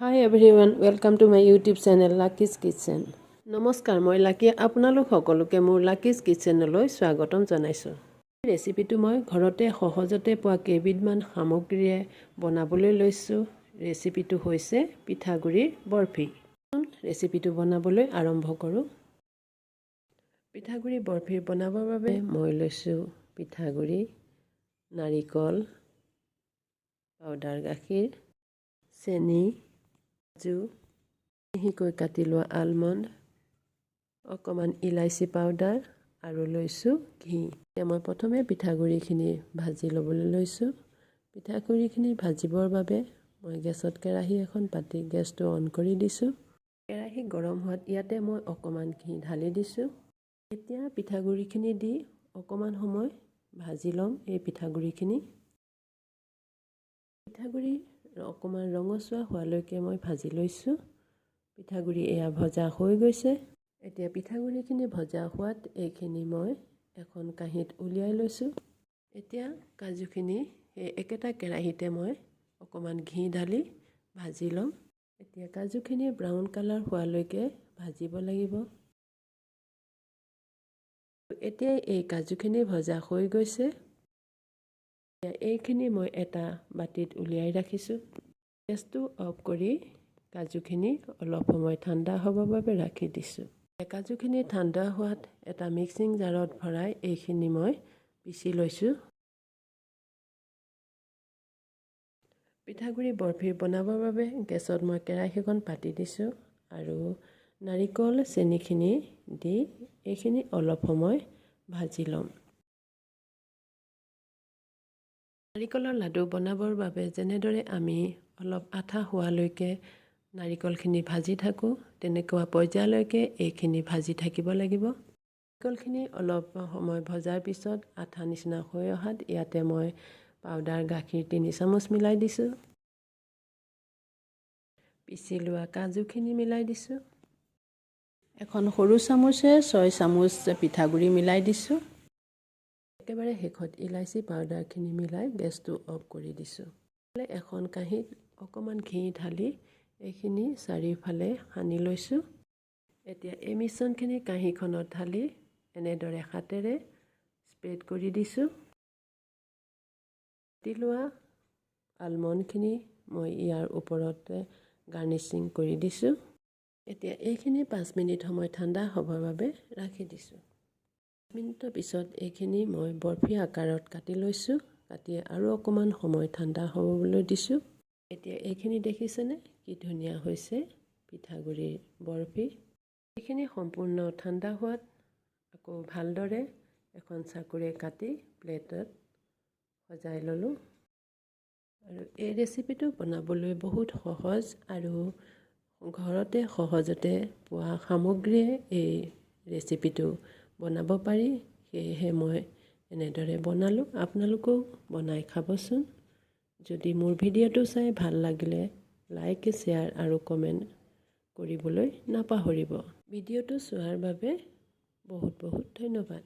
Hi everyone, welcome to my YouTube channel Lucky's Kitchen. নমস্কাৰ মই লাকি আপোনালোক সকলোকে মোৰ Lucky's Kitchenলৈ স্বাগতম জনাইছো। ৰেচিপিটো মই ঘৰতে সহজতে পোৱা কেইবিধমান সামগ্ৰীৰে বনাবলৈ লৈছো। ৰেচিপিটো হৈছে পিঠাগুড়িৰ বৰফি। ৰেচিপিটো বনাবলৈ আৰম্ভ কৰো। পিঠাগুড়ি বৰফি বনাবৰ বাবে মই লৈছো পিঠাগুড়ি, নাৰিকল, পাউডাৰ গাখীৰ, চেনি, মিহিকৈ কাটি লোৱা আলমণ্ড, অকণমান ইলাইচি পাউডাৰ আৰু লৈছোঁ ঘি। মই প্ৰথমে পিঠাগুড়িখিনি ভাজি ল'বলৈ লৈছোঁ। পিঠাগুড়িখিনি ভাজিবৰ বাবে মই গেছত কেৰাহী এখন পাতি গেছটো অন কৰি দিছোঁ। কেৰাহী গৰম হোৱাত ইয়াতে মই অকণমান ঘি ঢালি দিছোঁ। এতিয়া পিঠাগুড়িখিনি দি অকণমান সময় ভাজি ল'ম। এই পিঠাগুড়িখিনি অকণমান ৰঙচুৱা হোৱালৈকে মই ভাজি লৈছোঁ। পিঠাগুড়ি এয়া ভজা হৈ গৈছে। এতিয়া পিঠাগুড়িখিনি ভজা হোৱাত এইখিনি মই এখন কাঁহীত উলিয়াই লৈছোঁ। এতিয়া কাজুখিনি সেই একেটা কেৰাহীতে মই অকণমান ঘি ঢালি ভাজি ল'ম। এতিয়া কাজুখিনি ব্ৰাউন কালাৰ হোৱালৈকে ভাজিব লাগিব। এতিয়া এই কাজুখিনি ভজা হৈ গৈছে। এইখিনি মই এটা বাটিত উলিয়াই ৰাখিছোঁ। গেছটো অফ কৰি কাজুখিনি অলপ সময় ঠাণ্ডা হ'বৰ বাবে ৰাখি দিছোঁ। কাজুখিনি ঠাণ্ডা হোৱাত এটা মিক্সিং জাৰত ভৰাই এইখিনি মই পিচি লৈছোঁ। পিঠাগুড়ি বৰফি বনাবৰ বাবে গেছত মই কেৰাহীখন পাতি দিছোঁ আৰু নাৰিকল চেনিখিনি দি এইখিনি অলপ সময় ভাজি ল'ম। নাৰিকলৰ লাডু বনাবৰ বাবে যেনেদৰে আমি অলপ আঠা হোৱালৈকে নাৰিকলখিনি ভাজি থাকোঁ, তেনেকুৱা পৰ্যায়লৈকে এইখিনি ভাজি থাকিব লাগিব। নাৰিকলখিনি অলপ সময় ভজাৰ পিছত আঠা নিচিনা হৈ অহাত ইয়াতে মই পাউডাৰ গাখীৰ 3 চামুচ মিলাই দিছোঁ। পিচি লোৱা কাজুখিনি মিলাই দিছোঁ। এখন সৰু চামুচে 6 চামুচ পিঠাগুড়ি মিলাই দিছোঁ। একেবাৰে শেষত ইলাইচি পাউডাৰখিনি মিলাই গেছটো অফ কৰি দিছোঁ। এখন কাঁহীত অকণমান ঘি ঢালি এইখিনি চাৰিওফালে সানি লৈছোঁ। এতিয়া এই মিশ্ৰণখিনি কাঁহীখনত ঢালি এনেদৰে হাতেৰে স্প্ৰেড কৰি দিছোঁ। কাটি লোৱা আলমণ্ডখিনি মই ইয়াৰ ওপৰতে গাৰ্নিচিং কৰি দিছোঁ। এতিয়া এইখিনি 5 মিনিট সময় ঠাণ্ডা হ'বৰ বাবে ৰাখি দিছোঁ। 5 মিনিটৰ পিছত এইখিনি মই বৰফি আকাৰত কাটি লৈছোঁ। কাটি আৰু অকণমান সময় ঠাণ্ডা হ'বলৈ দিছোঁ। এতিয়া এইখিনি দেখিছেনে কি ধুনীয়া হৈছে পিঠাগুড়িৰ বৰফি। এইখিনি সম্পূৰ্ণ ঠাণ্ডা হোৱাত আকৌ ভালদৰে এখন চাকুৰে কাটি প্লেটত সজাই ল'লোঁ। আৰু এই ৰেচিপিটো বনাবলৈ বহুত সহজ আৰু ঘৰতে সহজতে পোৱা সামগ্ৰীয়ে এই ৰেচিপিটো বনাব পাৰি। সেয়েহে মই এনেদৰে বনালোঁ। আপোনালোকেও বনাই খাবচোন। যদি মোৰ ভিডিঅ'টো চাই ভাল লাগিলে লাইক, শ্বেয়াৰ আৰু কমেণ্ট কৰিবলৈ নাপাহৰিব। ভিডিঅ'টো চোৱাৰ বাবে বহুত বহুত ধন্যবাদ।